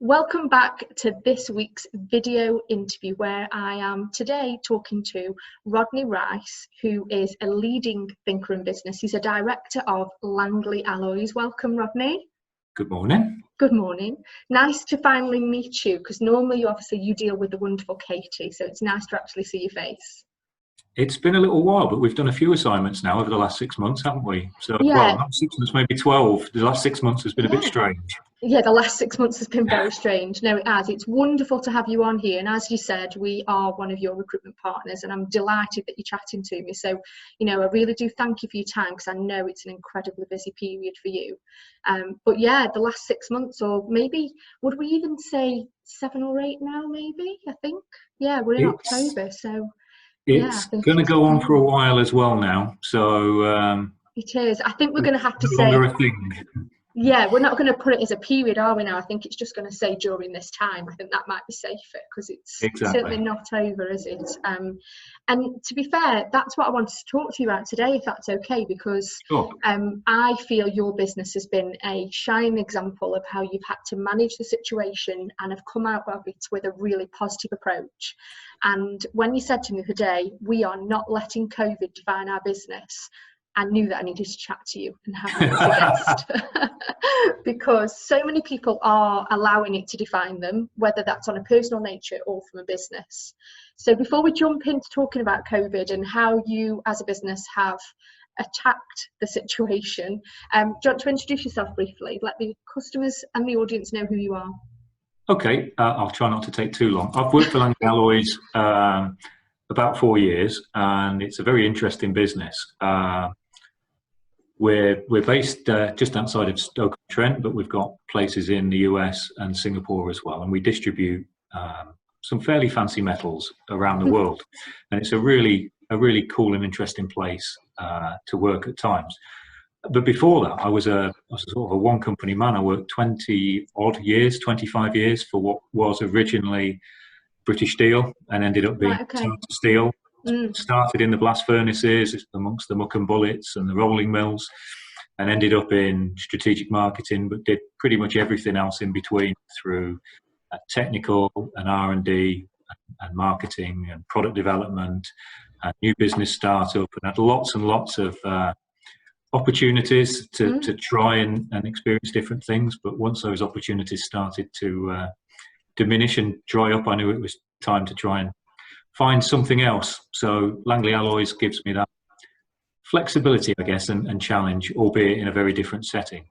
Welcome back to this week's video interview where I am today talking to Rodney Rice, who is a leading thinker in business. He's a director of Langley Alloys. Welcome, Rodney. Good morning. Good morning. Nice to finally meet you, because normally obviously you deal with the wonderful Katie, so it's nice to actually see your face. It's been a little while, but we've done a few assignments now over the last 6 months, haven't we? So, yeah. Well, not 6 months, maybe 12. The last 6 months has been a bit strange. Yeah, the last 6 months has been very strange. No, it has. It's wonderful to have you on here. And as you said, we are one of your recruitment partners, and I'm delighted that you're chatting to me. So, you know, I really do thank you for your time, because I know it's an incredibly busy period for you. But yeah, the last 6 months, or maybe, would we even say 7 or 8 now, maybe? I think. Yeah, we're in October, so. It's going to go on for a while as well now, so it is. I think we're going to have to say a thing. Yeah, we're not going to put it as a period, are we now? I think it's just going to say during this time. I think that might be safer, because it's certainly not over, is it? And to be fair, that's what I wanted to talk to you about today, if that's okay, because I feel your business has been a shining example of how you've had to manage the situation and have come out of it with a really positive approach. And when you said to me today, we are not letting COVID define our business, I knew that I needed to chat to you and have you as a guest. Because so many people are allowing it to define them, whether that's on a personal nature or from a business. So before we jump into talking about COVID and how you as a business have attacked the situation, do you want to introduce yourself briefly? Let the customers and the audience know who you are. Okay, I'll try not to take too long. I've worked for Langley Alloys about 4 years, and it's a very interesting business. We're based just outside of Stoke-on-Trent, but we've got places in the US and Singapore as well, and we distribute some fairly fancy metals around the world. And it's a really cool and interesting place to work at times. But before that, I was sort of a one-company man. I worked 20-odd years, 25 years for what was originally British Steel and ended up being Tata Steel. Started in the blast furnaces amongst the muck and bullets and the rolling mills, and ended up in strategic marketing, but did pretty much everything else in between through technical and R&D and marketing and product development and new business startup, and had lots and lots of opportunities to try and experience different things. But once those opportunities started to diminish and dry up, I knew it was time to try and find something else. So Langley Alloys gives me that flexibility, I guess, and challenge, albeit in a very different setting.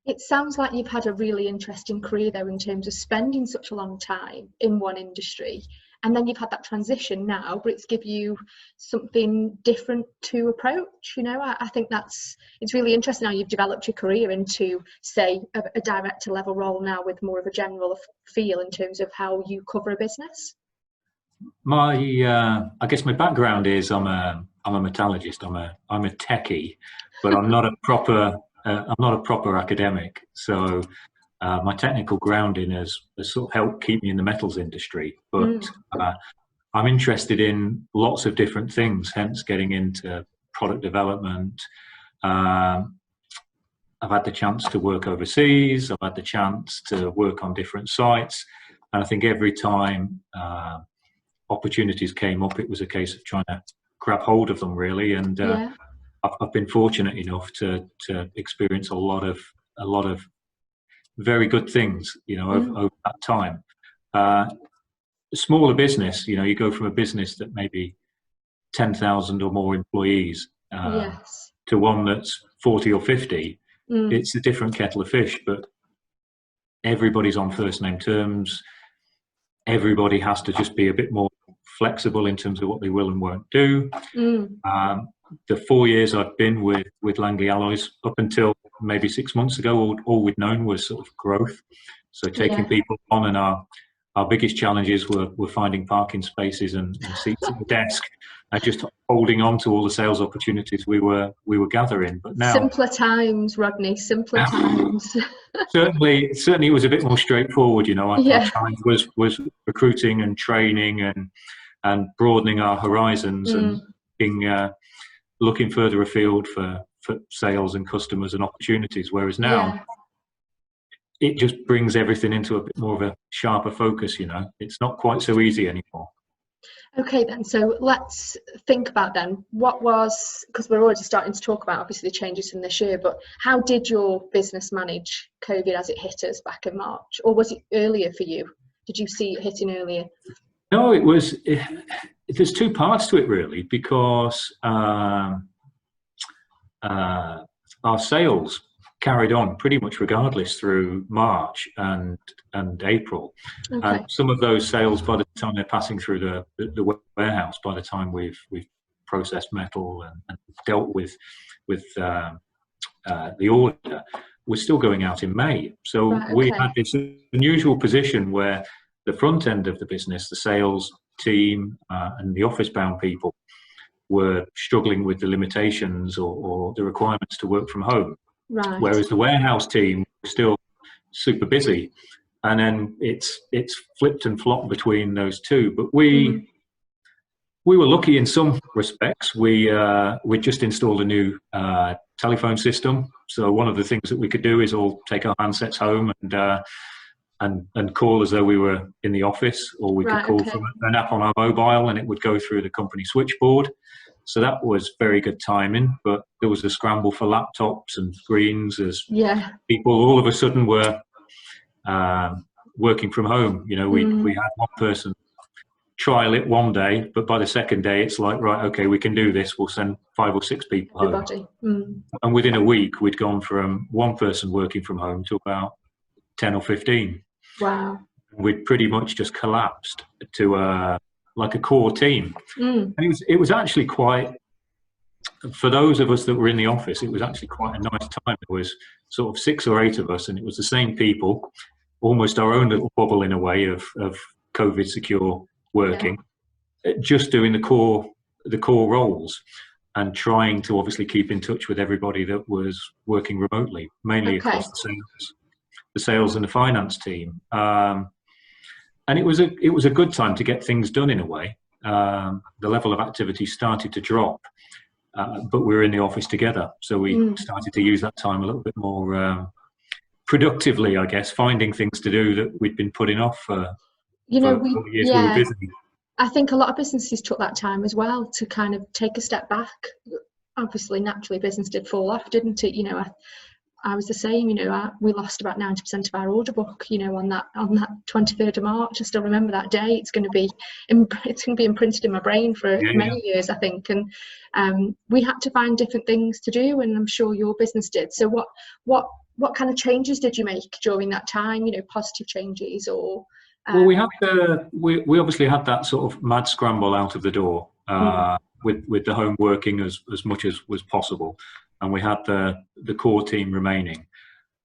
It sounds like you've had a really interesting career though, in terms of spending such a long time in one industry, and then you've had that transition now, but it's give you something different to approach. You know, I think it's really interesting how you've developed your career into, say, a director level role now with more of a general feel in terms of how you cover a business. I guess my background is I'm a metallurgist. I'm a techie, but I'm not a proper academic. So my technical grounding has sort of helped keep me in the metals industry. But I'm interested in lots of different things, hence getting into product development. I've had the chance to work overseas. I've had the chance to work on different sites, and I think every time opportunities came up, it was a case of trying to grab hold of them, really. And I've been fortunate enough to experience a lot of very good things, you know, over that time. Smaller business, you know, you go from a business that maybe 10,000 or more employees to one that's 40 or 50. It's a different kettle of fish, but everybody's on first name terms. Everybody has to just be a bit more flexible in terms of what they will and won't do. The 4 years I've been with Langley Alloys, up until maybe 6 months ago, all we'd known was sort of growth. So taking people on, and our biggest challenges were finding parking spaces and seats at the desk, and just holding on to all the sales opportunities we were gathering. But now, simpler times, Rodney, simpler times. certainly it was a bit more straightforward. You know, our challenge was recruiting and training and broadening our horizons and being looking further afield for sales and customers and opportunities. Whereas now, it just brings everything into a bit more of a sharper focus. It's not quite so easy anymore. Okay then, so let's think about then because we're already starting to talk about obviously the changes from this year, but how did your business manage COVID as it hit us back in March, or was it earlier for you? Did you see it hitting earlier? No, there's two parts to it really, because our sales carried on pretty much regardless through March and April. Okay. And some of those sales, by the time they're passing through the warehouse, by the time we've processed metal and dealt with the order, we're still going out in May. So Right, okay. We had this unusual position where the front end of the business, the sales team and the office-bound people, were struggling with the limitations or the requirements to work from home. Right. Whereas the warehouse team was still super busy, and then it's flipped and flopped between those two. But we were lucky in some respects. We just installed a new telephone system, so one of the things that we could do is all take our handsets home and call as though we were in the office, or we could call from an app on our mobile, and it would go through the company switchboard. So that was very good timing, but there was a scramble for laptops and screens as people all of a sudden were working from home. We had one person trial it one day, but by the second day it's like, right, okay, we can do this. We'll send 5 or 6 people home. And within a week, we'd gone from one person working from home to about 10 or 15. Wow. We'd pretty much just collapsed to like a core team. And it was actually quite, for those of us that were in the office, it was actually quite a nice time. There was sort of 6 or 8 of us, and it was the same people, almost our own little bubble in a way of COVID secure working, just doing the core roles and trying to obviously keep in touch with everybody that was working remotely, mainly across the sales and the finance team. And it was a good time to get things done in a way. The level of activity started to drop, but we were in the office together, so we started to use that time a little bit more productively, I guess, finding things to do that we'd been putting off for years. We were busy. I think a lot of businesses took that time as well to kind of take a step back. Obviously, naturally, business did fall off, didn't it? I was the same. We lost about 90% of our order book. On that 23rd of March, I still remember that day. It's going to be imprinted in my brain for many years, I think. And we had to find different things to do, and I'm sure your business did. So, what kind of changes did you make during that time? Positive changes or? Well, we obviously had that sort of mad scramble out of the door with the home working as much as was possible. And we had the core team remaining.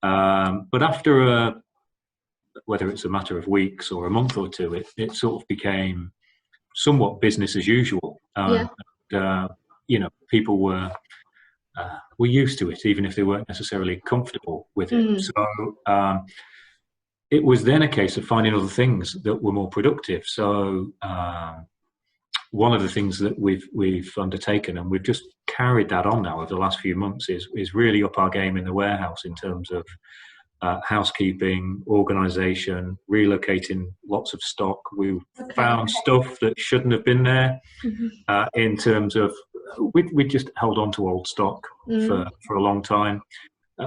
But after whether it's a matter of weeks or a month or two, it sort of became somewhat business as usual. People were used to it, even if they weren't necessarily comfortable with it. So it was then a case of finding other things that were more productive. So one of the things that we've undertaken, and we've just carried that on now over the last few months, is really up our game in the warehouse in terms of housekeeping, organisation, relocating lots of stock. We found stuff that shouldn't have been there. In terms of we just held on to old stock for a long time.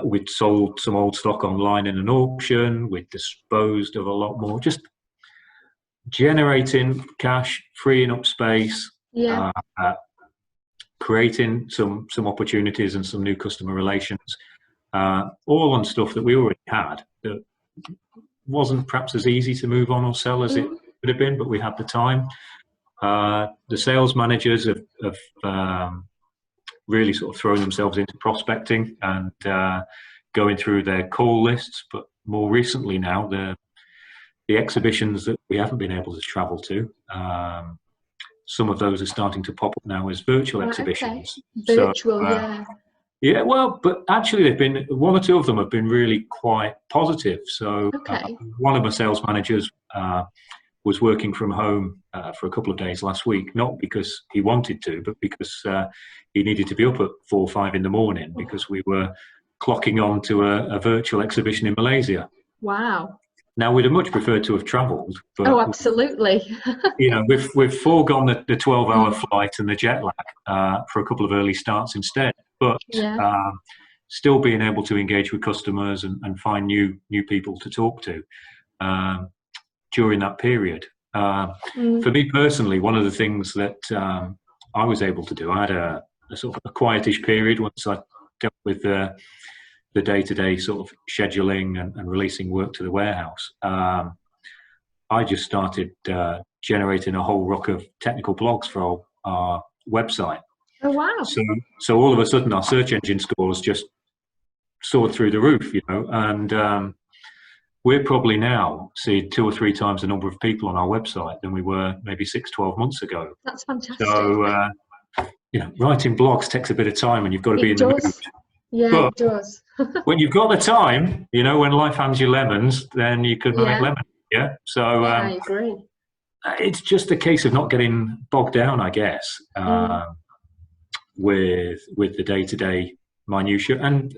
We'd sold some old stock online in an auction. We'd disposed of a lot more, just generating cash, freeing up space, creating some opportunities and some new customer relations, all on stuff that we already had that wasn't perhaps as easy to move on or sell as it would have been, but we had the time. The sales managers have really sort of thrown themselves into prospecting and going through their call lists, but more recently now the exhibitions that we haven't been able to travel to, some of those are starting to pop up now as virtual exhibitions. Virtual, yeah, well, but actually they've been, 1 or 2 of them have been really quite positive. So one of my sales managers was working from home for a couple of days last week, not because he wanted to, but because he needed to be up at 4 or 5 in the morning because we were clocking on to a virtual exhibition in Malaysia. Wow. Now, we'd have much preferred to have travelled, but oh, absolutely. we've foregone the 12-hour flight and the jet lag for a couple of early starts instead. But still being able to engage with customers and find new people to talk to during that period. For me personally, one of the things that I was able to do, I had a sort of a quietish period once I dealt with the day-to-day sort of scheduling and releasing work to the warehouse. I just started generating a whole ruck of technical blogs for our website. Oh, wow. So all of a sudden our search engine scores just soared through the roof, and we're probably now seeing 2 or 3 times the number of people on our website than we were maybe 6-12 months ago. That's fantastic. So, writing blogs takes a bit of time and you've got to be in the mood. Yeah, but it does. when you've got the time, when life hands you lemons, then you can make lemons. Yeah. So I agree. It's just a case of not getting bogged down, I guess, with the day-to-day minutiae. And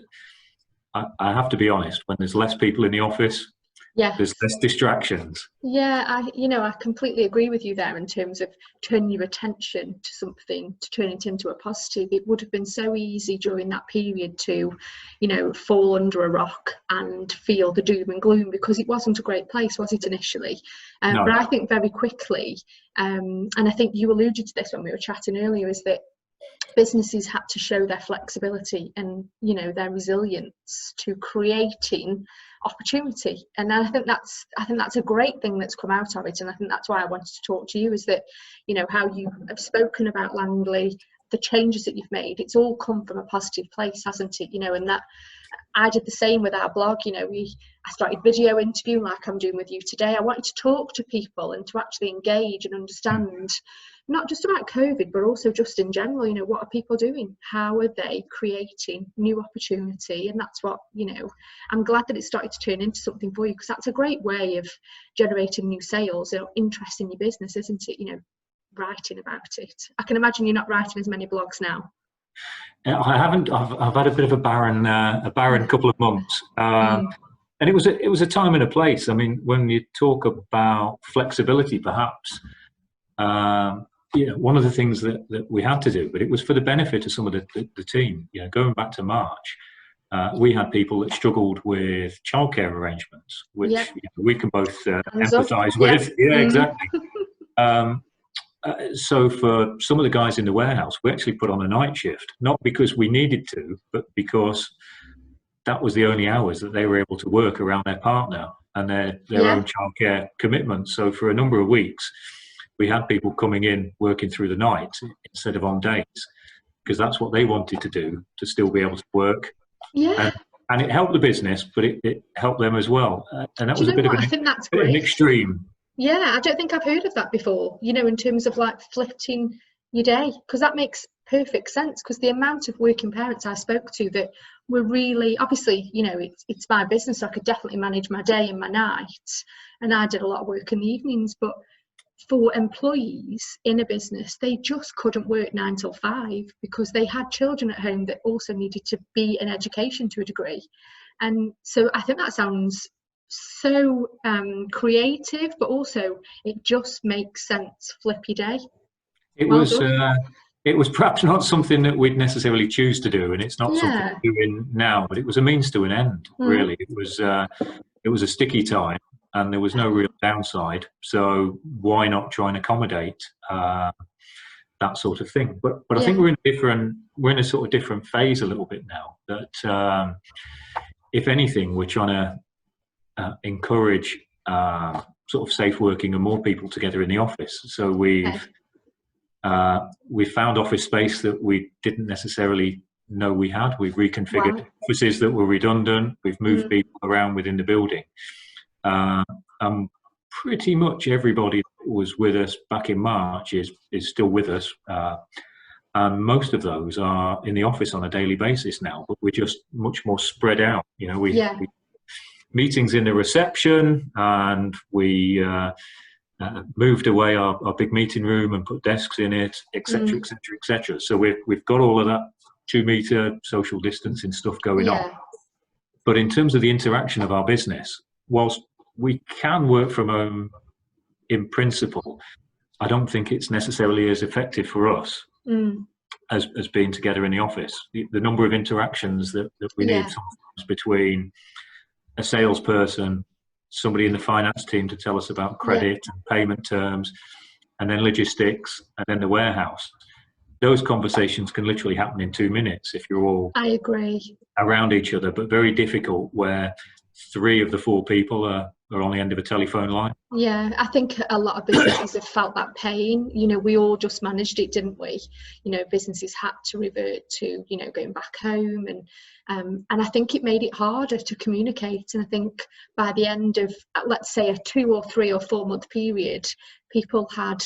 I have to be honest, when there's less people in the office, there's less distractions. Yeah, I completely agree with you there in terms of turning your attention to something, to turn it into a positive. It would have been so easy during that period to, fall under a rock and feel the doom and gloom, because it wasn't a great place, was it, initially? No. But I think very quickly, and I think you alluded to this when we were chatting earlier, is that businesses had to show their flexibility and their resilience to creating opportunity. And I think that's a great thing that's come out of it. And I think that's why I wanted to talk to you, is that how you have spoken about Langley, the changes that you've made, it's all come from a positive place, hasn't it? And that I did the same with our blog. I started video interviewing like I'm doing with you today. I wanted to talk to people and to actually engage and understand, not just about COVID, but also just in general, what are people doing? How are they creating new opportunity? And that's what, I'm glad that it started to turn into something for you, because that's a great way of generating new sales or interest in your business, isn't it? Writing about it. I can imagine you're not writing as many blogs now. I haven't. I've had a bit of a barren couple of months. And it was a time and a place. I mean, when you talk about flexibility, perhaps, one of the things that we had to do, but it was for the benefit of some of the team. Going back to March, we had people that struggled with childcare arrangements, which we can both empathise with. Yeah, exactly. So for some of the guys in the warehouse, we actually put on a night shift, not because we needed to, but because that was the only hours that they were able to work around their partner and their own childcare commitments. So for a number of weeks, we had people coming in working through the night instead of on days, because that's what they wanted to do, to still be able to work. Yeah. And it helped the business, but it helped them as well. And that was a bit of an extreme. Yeah, I don't think I've heard of that before, in terms of like flitting your day, because that makes perfect sense, because the amount of working parents I spoke to that were really, obviously, it's my business, so I could definitely manage my day and my nights, and I did a lot of work in the evenings, but for employees in a business, they just couldn't work 9 till 5 because they had children at home that also needed to be in education to a degree. And so I think that sounds so creative, but also it just makes sense. Flippy day. It was perhaps not something that we'd necessarily choose to do, and it's not something we're doing now, but it was a means to an end, really. It was a sticky time and there was no real downside, so why not try and accommodate that sort of thing? But I think we're in a sort of different phase a little bit now, that if anything, we're trying to encourage sort of safe working and more people together in the office. So we've found office space that we didn't necessarily know we had. We've reconfigured offices that were redundant. We've moved people around within the building. And pretty much everybody that was with us back in March is still with us. And most of those are in the office on a daily basis now, but we're just much more spread out. We meetings in the reception, and we moved away our big meeting room and put desks in it, etc., etc., etc. So we've got all of that 2-meter social distancing stuff going on. But in terms of the interaction of our business, whilst we can work from home in principle, I don't think it's necessarily as effective for us as being together in the office. The number of interactions that we need sometimes between a salesperson, somebody in the finance team to tell us about credit and payment terms, and then logistics, and then the warehouse. Those conversations can literally happen in 2 minutes if you're all I agree around each other, but very difficult where 3 of the 4 people are on the end of a telephone line. Yeah, I think a lot of businesses have felt that pain. You know, we all just managed it, didn't we? You know, businesses had to revert to, you know, going back home, and I think it made it harder to communicate. And I think by the end of, let's say, a 2 or 3 or 4 month period, people had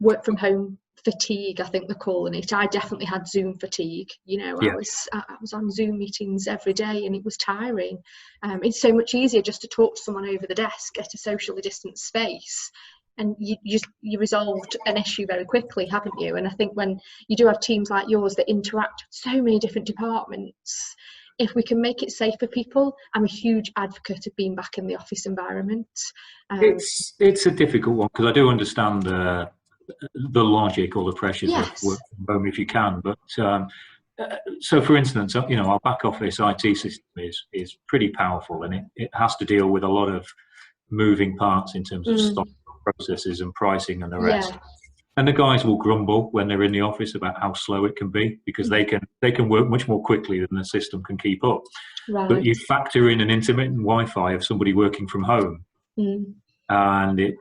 work from home fatigue, I think they're calling it. I definitely had Zoom fatigue. You know, I was on Zoom meetings every day, and it was tiring. It's so much easier just to talk to someone over the desk at a socially distanced space, and you resolved an issue very quickly, haven't you? And I think when you do have teams like yours that interact with so many different departments, if we can make it safe for people, I'm a huge advocate of being back in the office environment. It's a difficult one, because I do understand the logic or the pressures of work from home if you can, but so for instance, you know, our back office IT system is pretty powerful, and it has to deal with a lot of moving parts in terms of stock processes and pricing and the rest. And the guys will grumble when they're in the office about how slow it can be, because they can work much more quickly than the system can keep up. But you factor in an intermittent Wi-Fi of somebody working from home, and it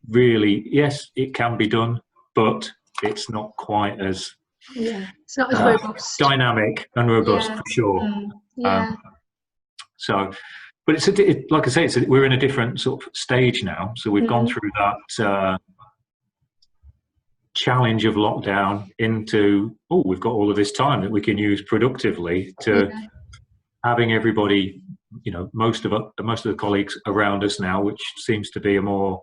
really, yes, it can be done, but it's not quite as it's not as robust, dynamic and robust for sure. So, but like I say, we're in a different sort of stage now. So we've gone through that challenge of lockdown into, we've got all of this time that we can use productively, to having everybody, you know, most of the colleagues around us now, which seems to be a more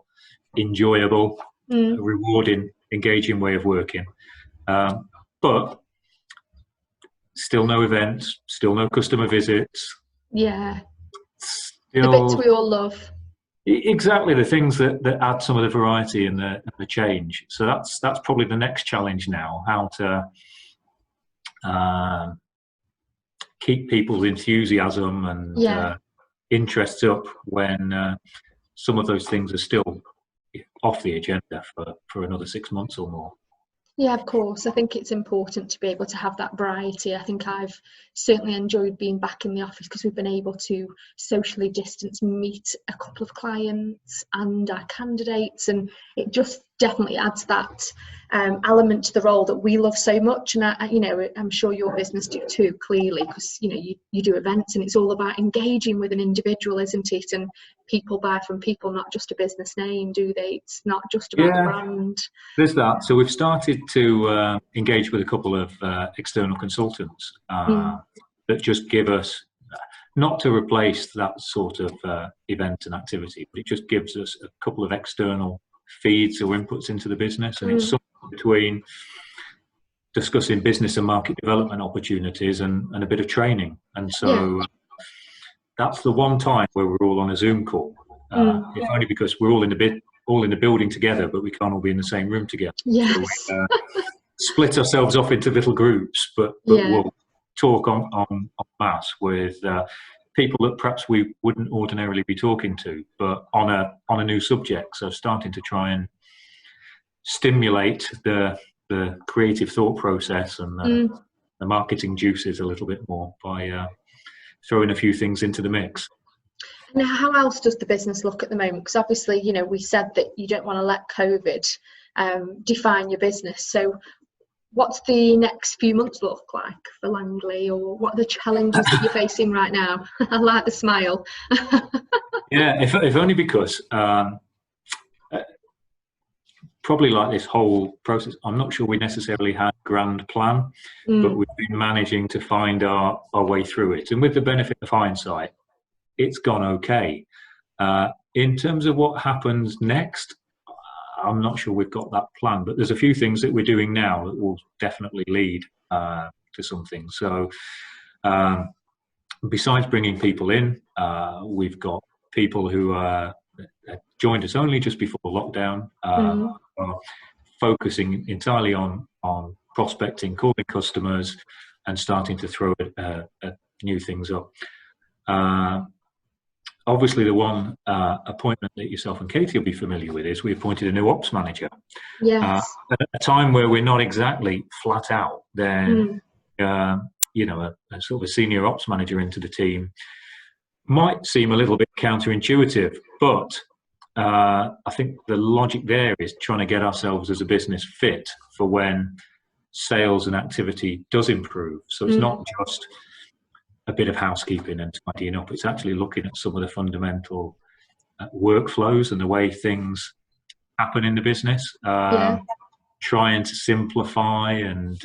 enjoyable, rewarding, engaging way of working. But still no events, still no customer visits. The bits we all love. Exactly, the things that add some of the variety and the change. So that's probably the next challenge now, how to keep people's enthusiasm and interest up when some of those things are still off the agenda for another 6 months or more. Yeah, of course. I think it's important to be able to have that variety. I think I've certainly enjoyed being back in the office, because we've been able to socially distance, meet a couple of clients and our candidates, and it just definitely adds that element to the role that we love so much. And I'm sure your business do too, clearly, because you do events, and it's all about engaging with an individual, isn't it? And people buy from people, not just a business name, do they? It's not just about the brand. There's that. So we've started to engage with a couple of external consultants that just give us, not to replace that sort of event and activity, but it just gives us a couple of external feeds or inputs into the business, and it's something between discussing business and market development opportunities and a bit of training. And so that's the one time where we're all on a Zoom call, if only because we're all in the building together, but we can't all be in the same room together. So we split ourselves off into little groups, but we'll talk on mass with people that perhaps we wouldn't ordinarily be talking to, but on a new subject. So starting to try and stimulate the creative thought process and the marketing juices a little bit more by throwing a few things into the mix. Now, how else does the business look at the moment? Because obviously, we said that you don't want to let COVID define your business. So what's the next few months look like for Langley, or what are the challenges that you're facing right now? I like the smile. If only because probably like this whole process, I'm not sure we necessarily had a grand plan, but we've been managing to find our way through it. And with the benefit of hindsight, it's gone okay. In terms of what happens next, I'm not sure we've got that plan, but there's a few things that we're doing now that will definitely lead to something. So besides bringing people in, we've got people who joined us only just before lockdown, are focusing entirely on prospecting, calling customers, and starting to throw new things up. Obviously, the one appointment that yourself and Katie will be familiar with is we appointed a new ops manager. Yes. At a time where we're not exactly flat out, then you know, a sort of a senior ops manager into the team might seem a little bit counterintuitive, but I think the logic there is trying to get ourselves as a business fit for when sales and activity does improve. So it's not just a bit of housekeeping and tidying up. It's actually looking at some of the fundamental workflows and the way things happen in the business, trying to simplify and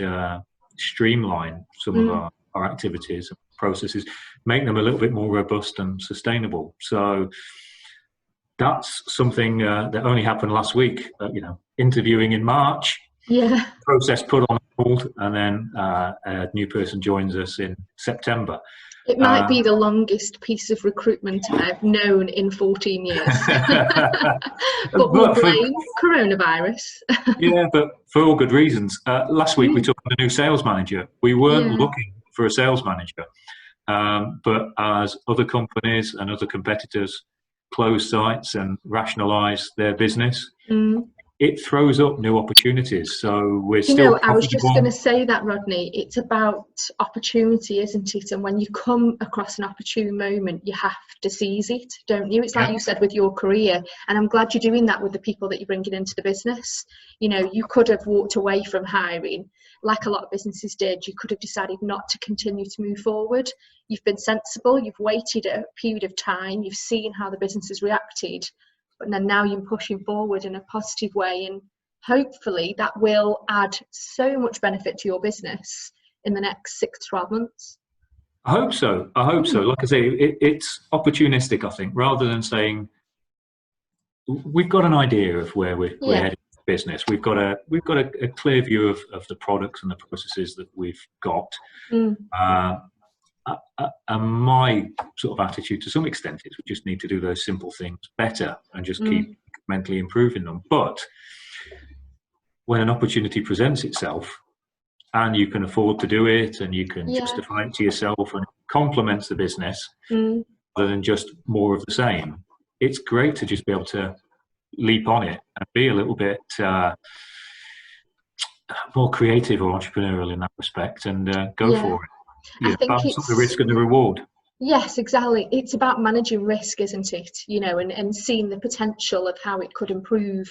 streamline some of our activities and processes, make them a little bit more robust and sustainable. So that's something that only happened last week. You know, interviewing in March, process put on hold, and then a new person joins us in September. It might be the longest piece of recruitment I've known in 14 years. But we'll blame coronavirus. Yeah, but for all good reasons. Last week we took on a new sales manager. We weren't looking for a sales manager, but as other companies and other competitors close sites and rationalise their business, it throws up new opportunities. So we're still. I was just going to say that, Rodney. It's about opportunity, isn't it? And when you come across an opportune moment, you have to seize it, don't you? It's like you said with your career, and I'm glad you're doing that with the people that you're bringing into the business. You know, you could have walked away from hiring, like a lot of businesses did. You could have decided not to continue to move forward. You've been sensible. You've waited a period of time. You've seen how the business has reacted. But then now you're pushing forward in a positive way, and hopefully that will add so much benefit to your business in the next 6 to 12 months. I hope so. Like I say, it's opportunistic, I think, rather than saying we've got an idea of where we're heading in business. We've got a clear view of the products and the processes that we've got. And my sort of attitude to some extent is we just need to do those simple things better and just keep mentally improving them. But when an opportunity presents itself and you can afford to do it and you can justify it to yourself and it complements the business rather than just more of the same, it's great to just be able to leap on it and be a little bit more creative or entrepreneurial in that respect and go for it. I think it's the risk and the reward. Yes, exactly. It's about managing risk, isn't it? You know, and seeing the potential of how it could improve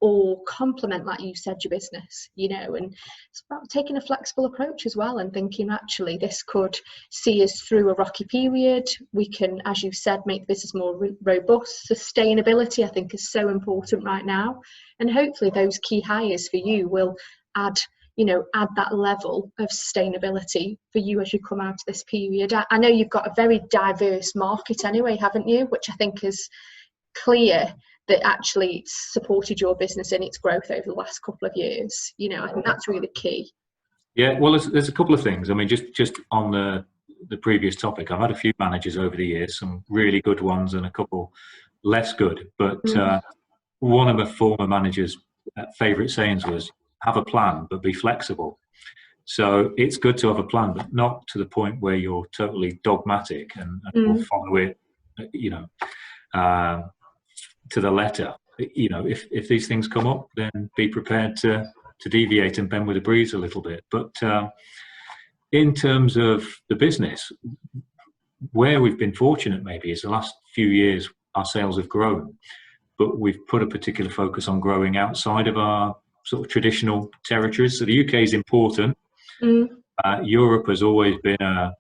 or complement, like you said, your business, you know, and it's about taking a flexible approach as well and thinking, actually, this could see us through a rocky period. We can, as you said, make the business more robust. Sustainability, I think, is so important right now. And hopefully those key hires for you will add that level of sustainability for you as you come out of this period. I know you've got a very diverse market anyway, haven't you? Which I think is clear that actually it's supported your business in its growth over the last couple of years. You know, I think that's really key. Yeah, well, there's a couple of things. I mean, just on the previous topic, I've had a few managers over the years, some really good ones and a couple less good. But one of the former managers' favourite sayings was, have a plan, but be flexible. So it's good to have a plan, but not to the point where you're totally dogmatic and will follow it, to the letter. You know, if these things come up, then be prepared to deviate and bend with the breeze a little bit. But in terms of the business, where we've been fortunate maybe is the last few years our sales have grown, but we've put a particular focus on growing outside of our sort of traditional territories. So the UK is important. Europe has always been a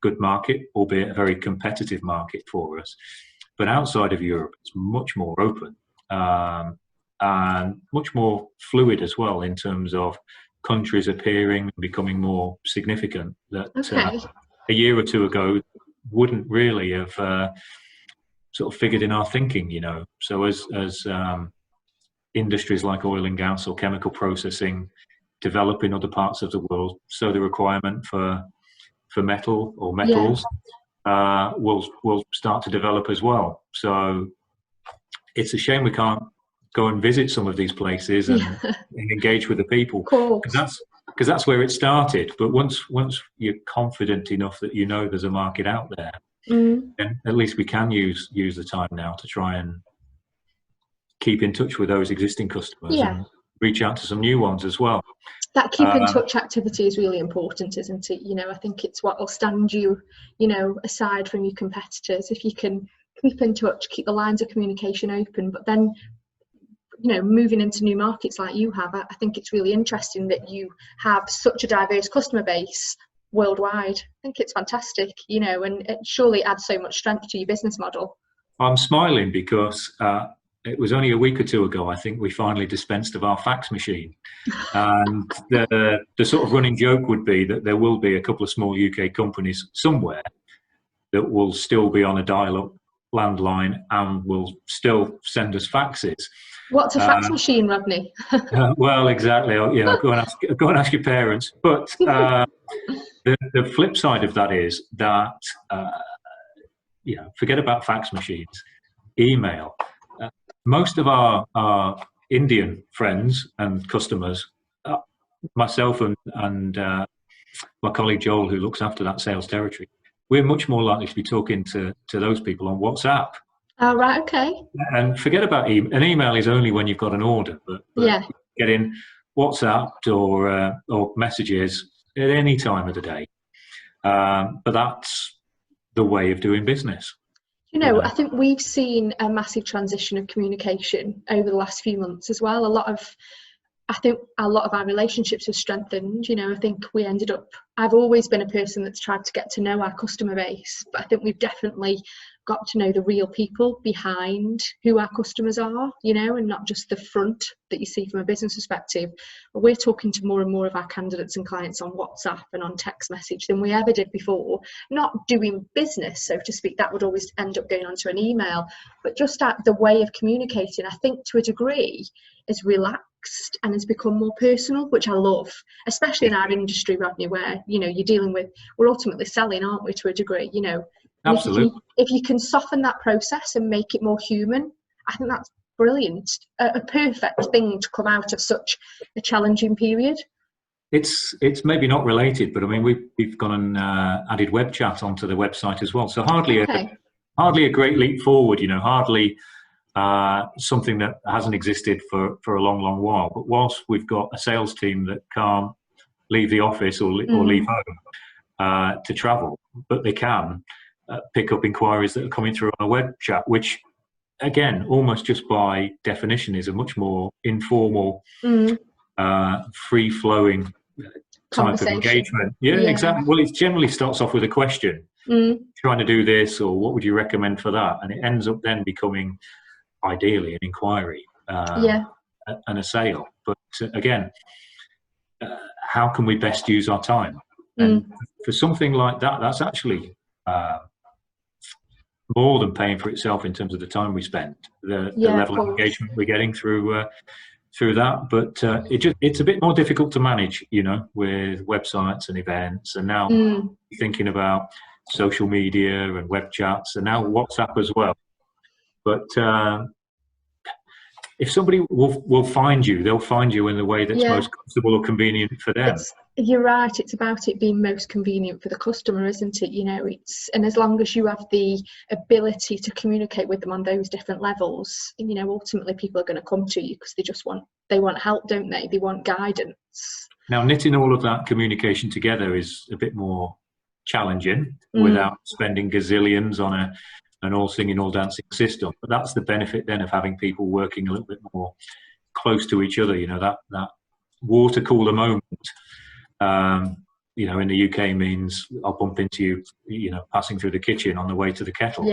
good market, albeit a very competitive market for us. But outside of Europe, it's much more open and much more fluid as well in terms of countries appearing and becoming more significant that a year or two ago wouldn't really have sort of figured in our thinking, you know. So as industries like oil and gas or chemical processing develop in other parts of the world, so the requirement for metal or metals will start to develop as well. So it's a shame we can't go and visit some of these places and engage with the people, because that's where it started. But once you're confident enough that you know there's a market out there, then at least we can use the time now to try and keep in touch with those existing customers and reach out to some new ones as well. That keep in touch activity is really important, isn't it? You know, I think it's what will stand you, you know, aside from your competitors. If you can keep in touch, keep the lines of communication open, but then, you know, moving into new markets like you have, I think it's really interesting that you have such a diverse customer base worldwide. I think it's fantastic, you know, and it surely adds so much strength to your business model. I'm smiling because it was only a week or two ago, I think, we finally dispensed of our fax machine. And the sort of running joke would be that there will be a couple of small UK companies somewhere that will still be on a dial-up landline and will still send us faxes. What's a fax machine, Rodney? Well, exactly. You know, go and ask your parents. But the flip side of that is that you know, forget about fax machines, email. Most of our Indian friends and customers, myself and my colleague Joel, who looks after that sales territory, we're much more likely to be talking to those people on WhatsApp. Oh, right, okay. And forget about email. An email is only when you've got an order, but getting WhatsApp or messages at any time of the day. But that's the way of doing business. You know, I think we've seen a massive transition of communication over the last few months as well. I think a lot of our relationships have strengthened. You know, I think we ended up, I've always been a person that's tried to get to know our customer base, but I think we've definitely got to know the real people behind who our customers are, you know, and not just the front that you see from a business perspective. But we're talking to more and more of our candidates and clients on WhatsApp and on text message than we ever did before. Not doing business, so to speak, that would always end up going onto an email, but just the way of communicating, I think to a degree, is relaxed and has become more personal, which I love, especially in our industry, Rodney, where, you know, you're dealing with, we're ultimately selling, aren't we, to a degree, you know. Absolutely. If you can soften that process and make it more human, I think that's brilliant. A perfect thing to come out of such a challenging period. It's maybe not related, but I mean, we've gone and added web chat onto the website as well. So hardly a great leap forward, you know, hardly something that hasn't existed for a long, long while. But whilst we've got a sales team that can't leave the office or leave home to travel, but they can pick up inquiries that are coming through on a web chat, which again, almost just by definition, is a much more informal, free-flowing type of engagement. Yeah, exactly. Well, it generally starts off with a question, trying to do this, or what would you recommend for that? And it ends up then becoming, ideally, an inquiry and a sale. But again, how can we best use our time? And for something like that, that's actually more than paying for itself in terms of the time we spend, the level of engagement we're getting through that. But it's a bit more difficult to manage, you know, with websites and events, and now thinking about social media and web chats, and now WhatsApp as well. But if somebody will find you, they'll find you in the way that's most comfortable or convenient for them. You're right, it's about it being most convenient for the customer, isn't it? You know, and as long as you have the ability to communicate with them on those different levels, you know, ultimately people are going to come to you because they want help, don't they? They want guidance. Now, knitting all of that communication together is a bit more challenging without spending gazillions on an all singing, all dancing system. But that's the benefit then of having people working a little bit more close to each other. You know, that water cooler moment, you know, in the UK means I'll bump into you, you know, passing through the kitchen on the way to the kettle.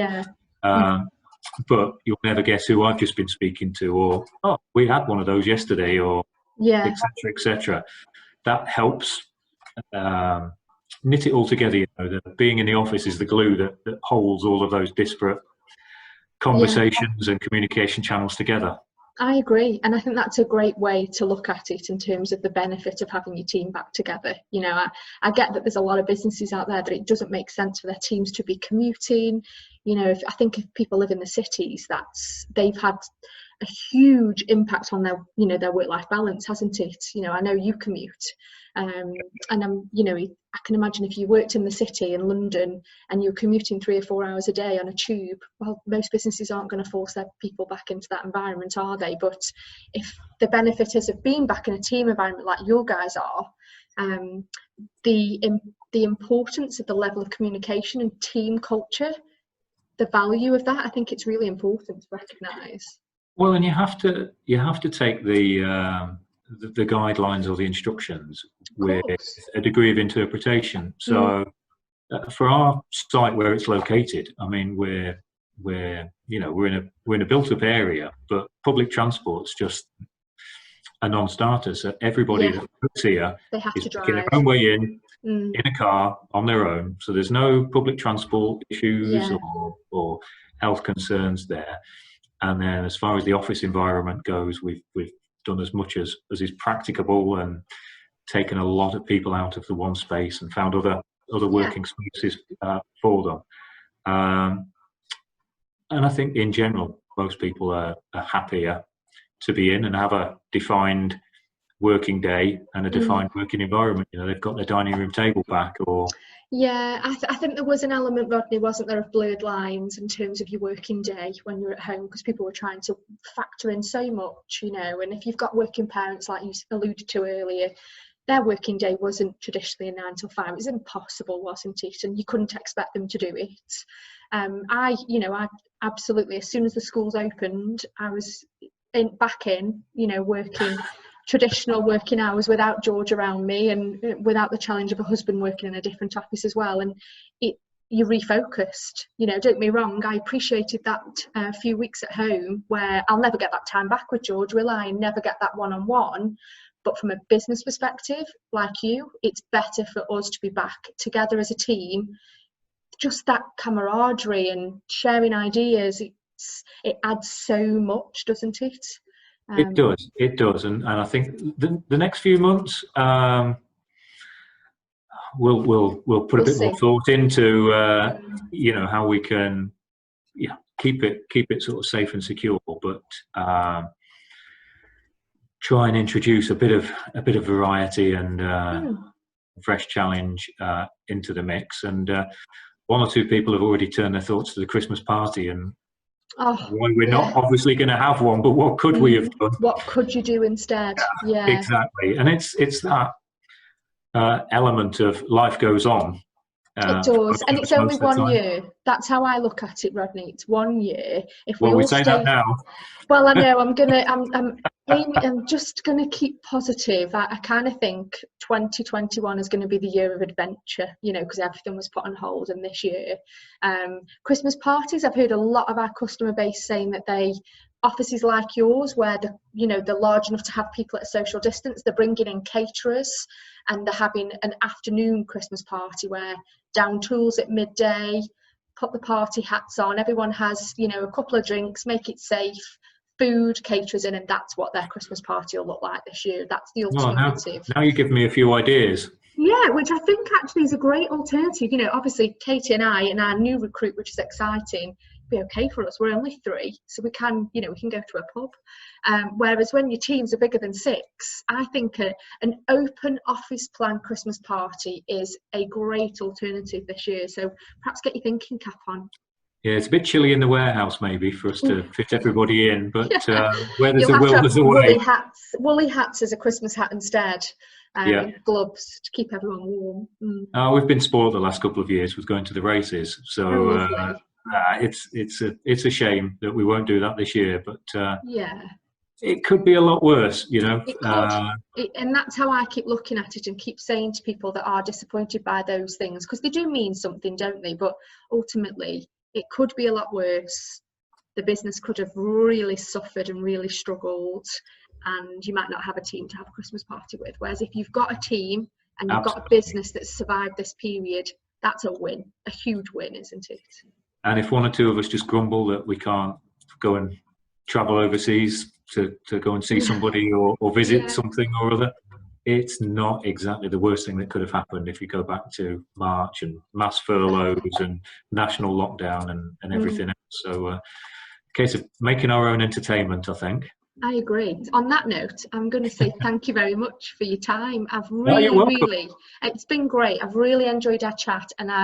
But you'll never guess who I've just been speaking to, or, oh, we had one of those yesterday, or et cetera, et cetera. That helps knit it all together. You know, that being in the office is the glue that holds all of those disparate conversations and communication channels together. I agree, and I think that's a great way to look at it in terms of the benefit of having your team back together. You know, I get that there's a lot of businesses out there that it doesn't make sense for their teams to be commuting. You know, I think if people live in the cities, they've had a huge impact on their, you know, their work-life balance, hasn't it? You know, I know you commute, and you know, I can imagine if you worked in the city in London and you're commuting 3 or 4 hours a day on a tube, well, most businesses aren't going to force their people back into that environment, are they? But if the benefit is of being back in a team environment like your guys are, the importance of the level of communication and team culture, the value of that, I think it's really important to recognise. Well, and you have to take the guidelines or the instructions with a degree of interpretation. So for our site where it's located, I mean, we're in a built-up area, but public transport's just a non-starter. So everybody that works here is making their own way in a car on their own. So there's no public transport issues or health concerns there. And then as far as the office environment goes, we've done as much as is practicable and taken a lot of people out of the one space and found other working spaces for them. And I think in general, most people are happier to be in and have a defined working day and a defined working environment. You know, they've got their dining room table back, or I think there was an element, Rodney, wasn't there, of blurred lines in terms of your working day when you're at home, because people were trying to factor in so much, you know. And if you've got working parents, like you alluded to earlier, their working day wasn't traditionally a 9 till 5. It was impossible, wasn't it? And you couldn't expect them to do it. I absolutely, as soon as the schools opened, I was back in, you know, working traditional working hours without George around me and without the challenge of a husband working in a different office as well. And you refocused, you know, don't get me wrong, I appreciated that few weeks at home where I'll never get that time back with George, will I? Never get that one-on-one. But from a business perspective, like you, it's better for us to be back together as a team. Just that camaraderie and sharing ideas, it adds so much, doesn't it? It does, and I think the next few months we'll put a bit more thought into you know, how we can keep it sort of safe and secure, but try and introduce a bit of variety and fresh challenge into the mix. And one or two people have already turned their thoughts to the Christmas party, and we're not obviously going to have one, but what could we have done? What could you do instead? Yeah, exactly. And it's that element of life goes on. It does, and it's only 1 year. That's how I look at it, Rodney. It's 1 year. If we say that now. Well, I know. I'm just gonna keep positive. I kind of think 2021 is going to be the year of adventure, you know, because everything was put on hold. And this year, Christmas parties. I've heard a lot of our customer base saying that offices like yours, where they're large enough to have people at a social distance, they're bringing in caterers and they're having an afternoon Christmas party where down tools at midday, put the party hats on, everyone has, you know, a couple of drinks, make it safe, food, caterers in, and that's what their Christmas party will look like this year. That's the alternative. Now you give me a few ideas. Yeah, which I think actually is a great alternative. You know, obviously Katie and I and our new recruit, which is exciting, be okay for us. We're only 3, so we can go to a pub. Whereas when your teams are bigger than 6, I think an open office plan Christmas party is a great alternative this year. So perhaps get your thinking cap on. Yeah, it's a bit chilly in the warehouse maybe for us to fit everybody in, but where there's a will, there's a way. Woolly hats as a Christmas hat instead. Gloves to keep everyone warm. We've been spoiled the last couple of years with going to the races, so it's a shame that we won't do that this year. But it could be a lot worse, you know. It could, and that's how I keep looking at it and keep saying to people that are disappointed by those things, because they do mean something, don't they? But ultimately, it could be a lot worse. The business could have really suffered and really struggled, and you might not have a team to have a Christmas party with. Whereas if you've got a team and you've got a business that's survived this period, that's a win, a huge win, isn't it? And if one or two of us just grumble that we can't go and travel overseas, to go and see somebody or visit something or other. It's not exactly the worst thing that could have happened if you go back to March and mass furloughs and national lockdown and everything else. So a case of making our own entertainment, I think. I agree. On that note, I'm going to say thank you very much for your time. I've really, it's been great. I've really enjoyed our chat, and